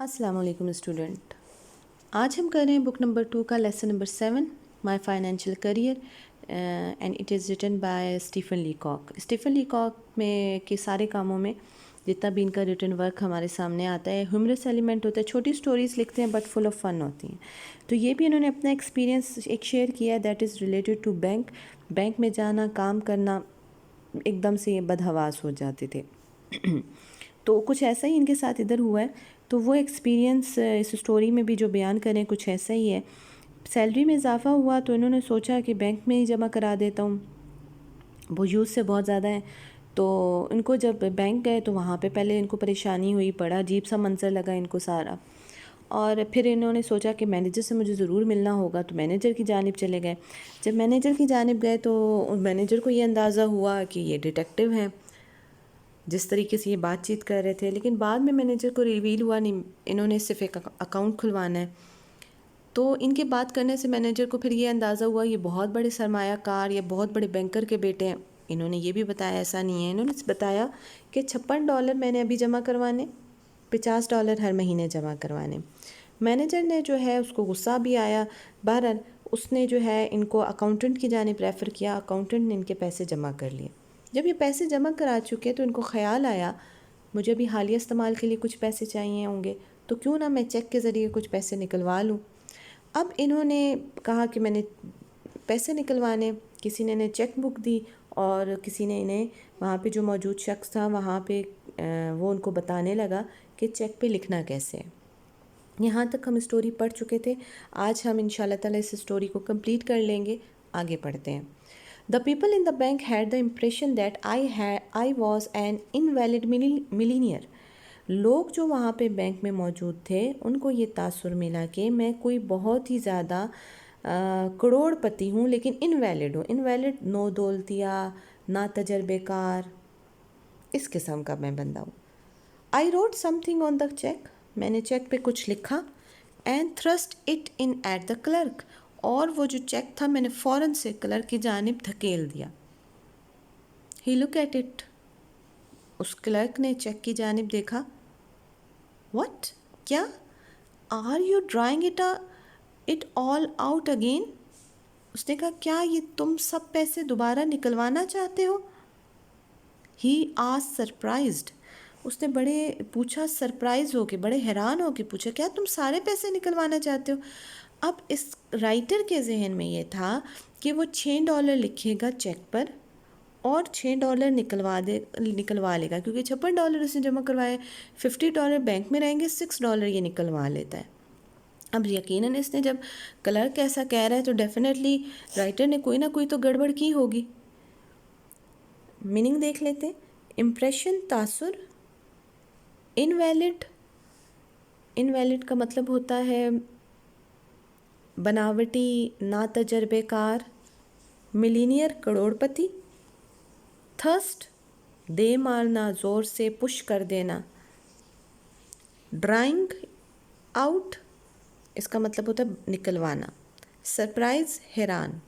अस्सलाम वालेकुम स्टूडेंट। आज हम कर रहे हैं बुक नंबर 2 का lesson number 7 my financial career and it is written by Stephen Leacock. Stephen Leacock में के सारे कामों में जितना भी इनका रिटन वर्क हमारे सामने आता है ह्यूमरस एलिमेंट होता है, छोटी स्टोरीज़ लिखते हैं बट फुल ऑफ फन होती हैं। तो ये भी इन्होंने अपना एक्सपीरियंस एक शेयर किया that is related to bank में जाना, काम करना, एकदम से ये बदहवास हो जाते थे। तो कुछ ऐसा ही इनके साथ इधर हुआ है। तो वो एक्सपीरियंस इस स्टोरी में भी जो बयान करें कुछ ऐसा ही है। सैलरी में इजाफ़ा हुआ तो इन्होंने सोचा कि बैंक में ही जमा करा देता हूँ, वो यूज़ से बहुत ज़्यादा है। तो इनको जब बैंक गए तो वहाँ पे पहले इनको परेशानी हुई, बड़ा अजीब सा मंजर लगा इनको सारा। और फिर इन्होंने सोचा कि मैनेजर से मुझे ज़रूर मिलना होगा, तो मैनेजर की जानिब चले गए। जब मैनेजर की जानिब गए तो मैनेजर को ये अंदाज़ा हुआ कि ये डिटेक्टिव हैं, जिस तरीके से ये बातचीत कर रहे थे। लेकिन बाद में मैनेजर को रिवील हुआ नहीं, इन्होंने सिर्फ एक अकाउंट खुलवाना है। तो इनके बात करने से मैनेजर को फिर ये अंदाज़ा हुआ ये बहुत बड़े सरमायाकार या बहुत बड़े बैंकर के बेटे हैं। इन्होंने ये भी बताया ऐसा नहीं है, इन्होंने बताया कि $56 मैंने अभी जमा करवाने, $50 हर महीने जमा करवाने। मैनेजर ने जो है उसको गुस्सा भी आया। बहरहाल उसने जो है इनको अकाउंटेंट की जानिब रेफ़र किया, अकाउंटेंट ने इनके पैसे जमा कर लिए। जब ये पैसे जमा करा चुके तो इनको ख़्याल आया मुझे अभी हालिया इस्तेमाल के लिए कुछ पैसे चाहिए होंगे, तो क्यों ना मैं चेक के ज़रिए कुछ पैसे निकलवा लूँ। अब इन्होंने कहा कि मैंने पैसे निकलवाने, किसी ने इन्हें चेक बुक दी और किसी ने इन्हें वहाँ पे जो मौजूद शख्स था वहाँ पे वो उनको बताने लगा कि चेक पे लिखना कैसे है। यहाँ तक हम स्टोरी पढ़ चुके थे। आज हम इंशाल्लाह ताला इस स्टोरी को कंप्लीट कर लेंगे। आगे पढ़ते हैं। The people in the bank had the impression that I was an invalid millionaire. लोग जो वहाँ पे बैंक में मौजूद थे उनको ये तासुर मिला कि मैं कोई बहुत ही ज़्यादा करोड़पति हूँ, लेकिन इनवैलिड हूँ। इनवैलिड नो दौलतिया, ना तजर्बेकार, इस किस्म का मैं बंदा हूँ। I wrote something on the cheque, मैंने चेक पे कुछ लिखा। And thrust it in at the clerk, और वो जो चेक था मैंने फ़ौरन से क्लर्क की जानिब धकेल दिया। ही लुक एट इट, उस क्लर्क ने चेक की जानिब देखा। व्हाट, क्या? Are you drawing it all out again? उसने कहा क्या ये तुम सब पैसे दोबारा निकलवाना चाहते हो? ही आस्क्ड सरप्राइज्ड, उसने बड़े पूछा सरप्राइज हो के, बड़े हैरान हो के पूछा क्या तुम सारे पैसे निकलवाना चाहते हो? अब इस राइटर के जहन में ये था कि वो $6 लिखेगा चेक पर और $6 निकलवा लेगा, क्योंकि $56 उसने जमा करवाए, $50 बैंक में रहेंगे, $6 ये निकलवा लेता है। अब यकीनन इसने जब क्लर्क ऐसा कह रहा है तो डेफिनेटली राइटर ने कोई ना कोई तो गड़बड़ की होगी। मीनिंग देख लेते। इम्प्रेशन तासुर, इनवैलिड, इनवैलिड का मतलब होता है बनावटी, ना तजर्बेकार, मिलीनियर करोड़पति, थर्स्ट दे मारना, ज़ोर से पुश कर देना, ड्राइंग आउट इसका मतलब होता है निकलवाना, सरप्राइज हैरान।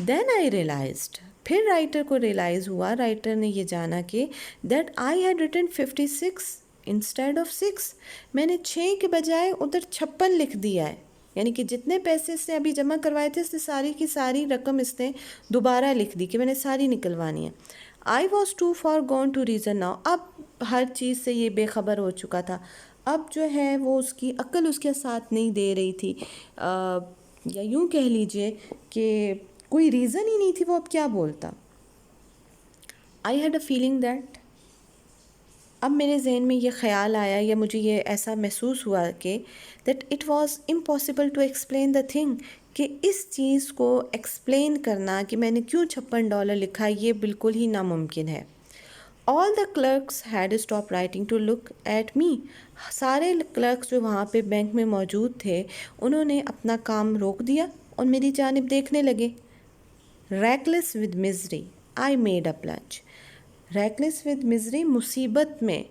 देन आई रियलाइज्ड, फिर राइटर को रियलाइज़ हुआ, राइटर ने ये जाना कि that I had written 56 instead of 6, मैंने 6 के बजाय उधर 56 लिख दिया है। यानी कि जितने पैसे इसने अभी जमा करवाए थे इसने सारी की सारी रकम इसने दोबारा लिख दी कि मैंने सारी निकलवानी है। I was too far gone to reason now, अब हर चीज़ से ये बेखबर हो चुका था। अब जो है वो उसकी अक्ल उसके साथ नहीं दे रही थी, या यूँ कह लीजिए कि कोई रीज़न ही नहीं थी, वो अब क्या बोलता। I had a feeling that, अब मेरे जहन में ये ख़्याल आया या मुझे ये ऐसा महसूस हुआ कि that it was impossible to explain the thing, कि इस चीज़ को एक्सप्लेन करना कि मैंने क्यों $56 लिखा, ये बिल्कुल ही नामुमकिन है। All the clerks had stop writing to look at me, सारे क्लर्क्स जो वहाँ पे बैंक में मौजूद थे उन्होंने अपना काम रोक दिया और मेरी जानिब देखने लगे। Reckless with misery I made a plunge, reckless with misery मुसीबत में,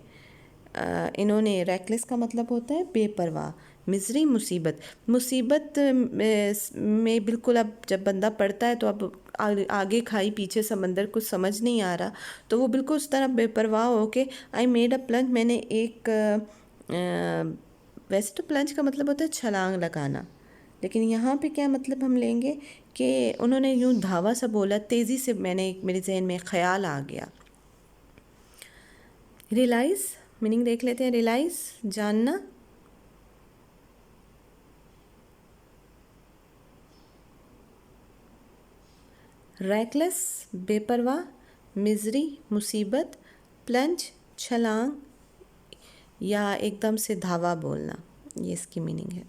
इन्होंने, रैकलेस का मतलब होता है बेपरवाह, मिजरी मुसीबत, मुसीबत में बिल्कुल अब जब बंदा पढ़ता है तो अब आगे खाई पीछे समंदर, कुछ समझ नहीं आ रहा, तो वो बिल्कुल उस तरह बेपरवाह हो के आई मेड अ प्लंज, मैंने एक वैसे तो प्लंज का मतलब होता है छलांग लगाना, लेकिन यहाँ पे क्या मतलब हम लेंगे कि उन्होंने यूँ धावा सा बोला, तेज़ी से मेरे जहन में ख्याल आ गया। रियलाइज़ मीनिंग देख लेते हैं। रियलाइज़ जानना, रैकलेस बेपरवाह, मिजरी मुसीबत, प्लंज छलांग या एकदम से धावा बोलना, ये इसकी मीनिंग है।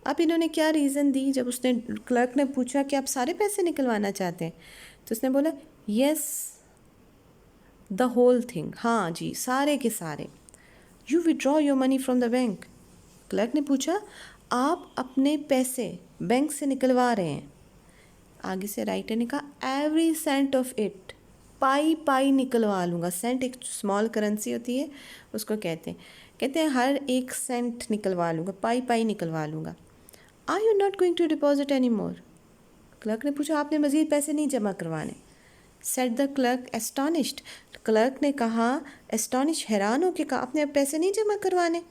अब इन्होंने क्या रीज़न दी, जब उसने क्लर्क ने पूछा कि आप सारे पैसे निकलवाना चाहते हैं, तो उसने बोला यस द होल थिंग, हाँ जी सारे के सारे। You withdraw your money from the bank, clerk ने पूछा आप अपने पैसे बैंक से निकलवा रहे हैं। आगे से राइटर ने कहा एवरी सेंट ऑफ इट, पाई पाई निकलवा लूँगा। सेंट एक स्मॉल करेंसी होती है, उसको कहते हैं हर एक सेंट निकलवा लूँगा, पाई पाई निकलवा लूँगा। Are you not going to deposit any more, clerk ने पूछा आपने मज़ीद पैसे नहीं जमा करवाने। Said the clerk astonished, clerk ने कहा एस्टॉनिश हैरान हो के कहा आपने अब पैसे नहीं जमा करवाने।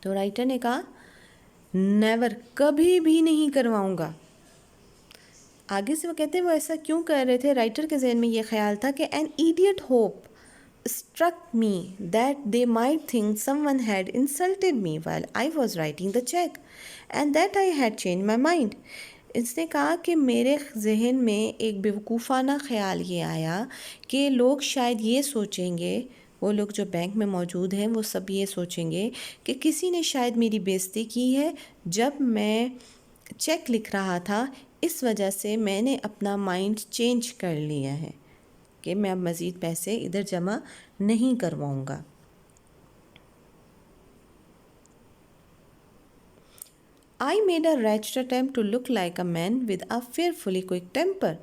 तो राइटर ने कहा नेवर, कभी भी नहीं करवाऊंगा। आगे से वो कहते हैं वो ऐसा क्यों कर रहे थे, राइटर के जहन में ये ख्याल था कि an idiot hope struck me that they might think someone had insulted me while I was writing the check and that I had changed my mind। इसने कहा कि मेरे जहन में एक बेवकूफ़ाना ख्याल ये आया कि लोग शायद ये सोचेंगे, वो लोग जो बैंक में मौजूद हैं वो सब ये सोचेंगे कि किसी ने शायद मेरी बेइज्जती की है जब मैं चेक लिख रहा था, इस वजह से मैंने अपना माइंड चेंज कर लिया है कि मैं अब मज़ीद पैसे इधर जमा नहीं करवाऊँगा। I made a wretched attempt to look like a man with a fearfully quick temper।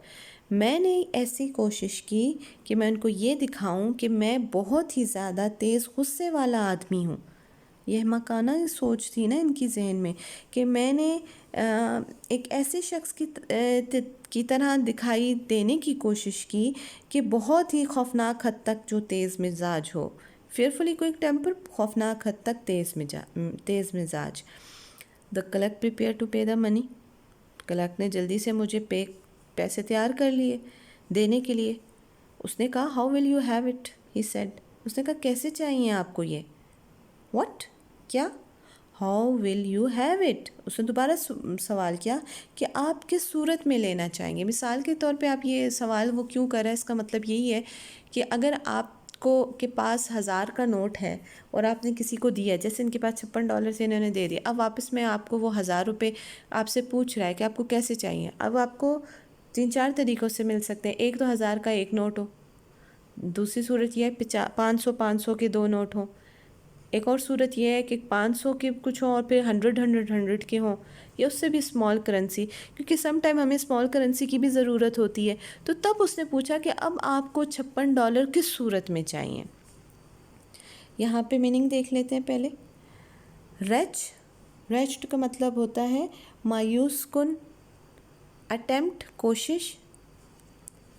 मैंने ऐसी कोशिश की कि मैं उनको ये दिखाऊं कि मैं बहुत ही ज़्यादा तेज़ गुस्से वाला आदमी हूँ। यह मकाना सोच थी ना इनकी जहन में कि मैंने एक ऐसे शख्स की तरह दिखाई देने की कोशिश की कि बहुत ही खौफनाक हद तक जो तेज़ मिजाज हो। फेयरफुली क्विक टेम्पर, खौफनाक हद तक तेज़ मिजाज। द क्लर्क प्रिपेयर टू पे द मनी, क्लर्क ने जल्दी से मुझे पैसे तैयार कर लिए देने के लिए। उसने कहा how will you have it, he said, उसने कहा कैसे चाहिए आपको ये। व्हाट, क्या, how will you have it, उसने दोबारा सवाल किया कि आप किस सूरत में लेना चाहेंगे। मिसाल के तौर पे आप ये सवाल वो क्यों कर रहे हैं, इसका मतलब यही है कि अगर आपको के पास 1000 का नोट है और आपने किसी को दिया, जैसे इनके पास $56 से इन्होंने दे दिया, अब वापस में आपको वो 1000 रुपये आपसे पूछ रहा है कि आपको कैसे चाहिए। अब आपको 3-4 तरीक़ों से मिल सकते हैं। एक तो 1000 का एक नोट हो, दूसरी सूरत यह है 500 के 2 नोट हों, एक और सूरत यह है कि 500 के कुछ हों और फिर 100 के हों, या उससे भी स्मॉल करेंसी, क्योंकि सम टाइम हमें स्मॉल करेंसी की भी ज़रूरत होती है। तो तब उसने पूछा कि अब आपको $56 किस सूरत में चाहिए। यहाँ पे मीनिंग देख लेते हैं पहले। रेच्ड का मतलब होता है मायूस कुन, अटेम्प्ट कोशिश,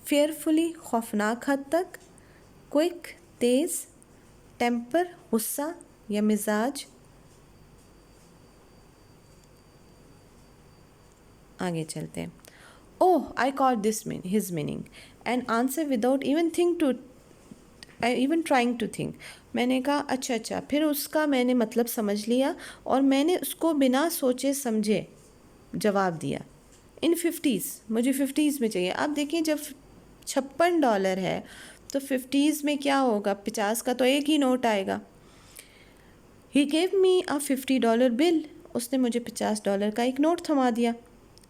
फेयरफुली खौफनाक हद तक, क्विक तेज़, टेम्पर गुस्सा या मिजाज। आगे चलते हैं। Oh I caught this his meaning and answer without even trying to think. मैंने कहा अच्छा, फिर उसका मैंने मतलब समझ लिया और मैंने उसको बिना सोचे समझे जवाब दिया। इन 50s, मुझे 50s में चाहिए। अब देखिए जब $56 है तो 50s में क्या होगा, 50 का तो एक ही नोट आएगा। He gave me a $50 bill, उसने मुझे $50 का एक नोट थमा दिया।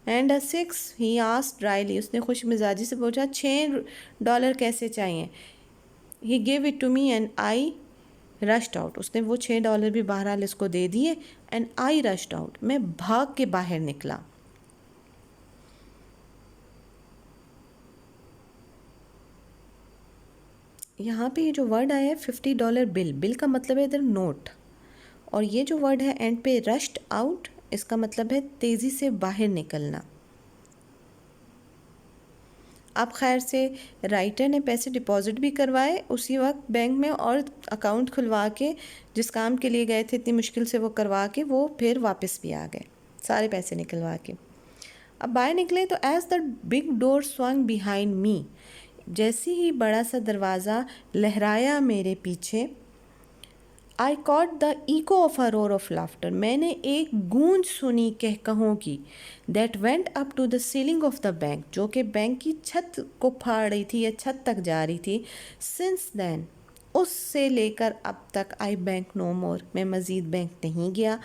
And a 6, he asked dryly, उसने खुश मिजाजी से पूछा $6 कैसे चाहिए। He gave it to me and I rushed out, उसने वो $6 भी बहरहाल इसको दे दिए। And I rushed out, मैं भाग के बाहर निकला। यहाँ पे ये जो वर्ड आया है $50 बिल, बिल का मतलब है इधर नोट, और ये जो वर्ड है एंड पे रश्ड आउट, इसका मतलब है तेज़ी से बाहर निकलना। अब खैर से राइटर ने पैसे डिपॉज़िट भी करवाए उसी वक्त बैंक में, और अकाउंट खुलवा के जिस काम के लिए गए थे इतनी मुश्किल से वो करवा के वो फिर वापस भी आ गए सारे पैसे निकलवा के। अब बाहर निकले तो as the big door swung behind me, जैसे ही बड़ा सा दरवाज़ा लहराया मेरे पीछे, I caught the echo of a roar of laughter, मैंने एक गूंज सुनी कहकहों की, that went up to the ceiling of the bank, जो कि बैंक की छत को फाड़ रही थी या छत तक जा रही थी। सिंस देन, उससे लेकर अब तक, आई बैंक नो मोर, मैं मज़ीद बैंक नहीं गया।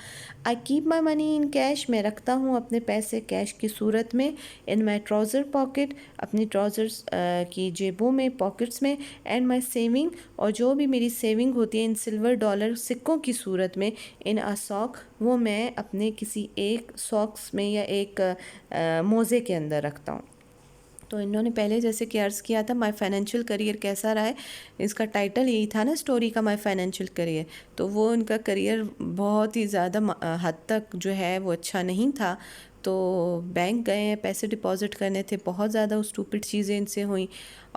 I keep my money in cash, मैं रखता हूँ अपने पैसे कैश की सूरत में, इन माई ट्राउज़र पॉकेट, अपनी ट्राउज़र्स की जेबों में, पॉकेट्स में, एंड माई सेविंग, और जो भी मेरी सेविंग होती है इन सिल्वर डॉलर सिक्कों की सूरत में, इन अ सॉक, वो मैं अपने किसी एक सॉक्स में या एक मोज़े के अंदर रखता हूँ। तो इन्होंने पहले जैसे कि अर्ज़ किया था माय फाइनेंशियल करियर कैसा रहा है, इसका टाइटल यही था ना स्टोरी का, माय फाइनेंशियल करियर। तो वो उनका करियर बहुत ही ज़्यादा हद तक जो है वो अच्छा नहीं था। तो बैंक गए हैं पैसे डिपॉज़िट करने थे, बहुत ज़्यादा स्टूपिड चीज़ें इनसे हुई,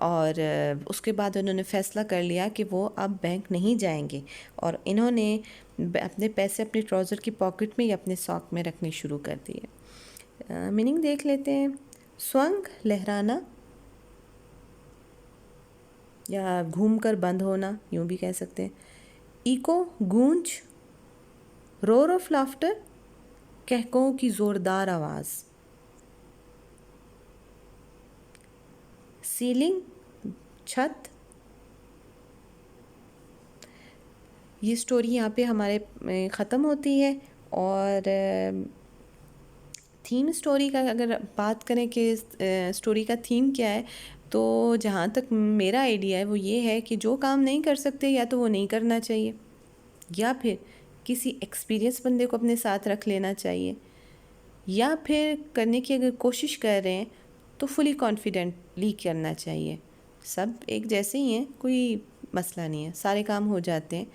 और उसके बाद उन्होंने फ़ैसला कर लिया कि वो अब बैंक नहीं जाएंगे, और इन्होंने अपने पैसे अपने ट्राउज़र की पॉकेट में या अपने सॉक में रखने शुरू कर दिए। मीनिंग देख लेते हैं। स्वंग लहराना या घूमकर बंद होना, यूं भी कह सकते हैं। इको गूंज, रोर ऑफ लाफ्टर कहकों की ज़ोरदार आवाज़, सीलिंग छत। ये स्टोरी यहाँ पे हमारे ख़त्म होती है। और थीम स्टोरी का अगर बात करें कि स्टोरी का थीम क्या है, तो जहाँ तक मेरा आइडिया है वो ये है कि जो काम नहीं कर सकते या तो वो नहीं करना चाहिए, या फिर किसी एक्सपीरियंस बंदे को अपने साथ रख लेना चाहिए, या फिर करने की अगर कोशिश कर रहे हैं तो फुली कॉन्फिडेंटली करना चाहिए। सब एक जैसे ही हैं, कोई मसला नहीं है, सारे काम हो जाते हैं।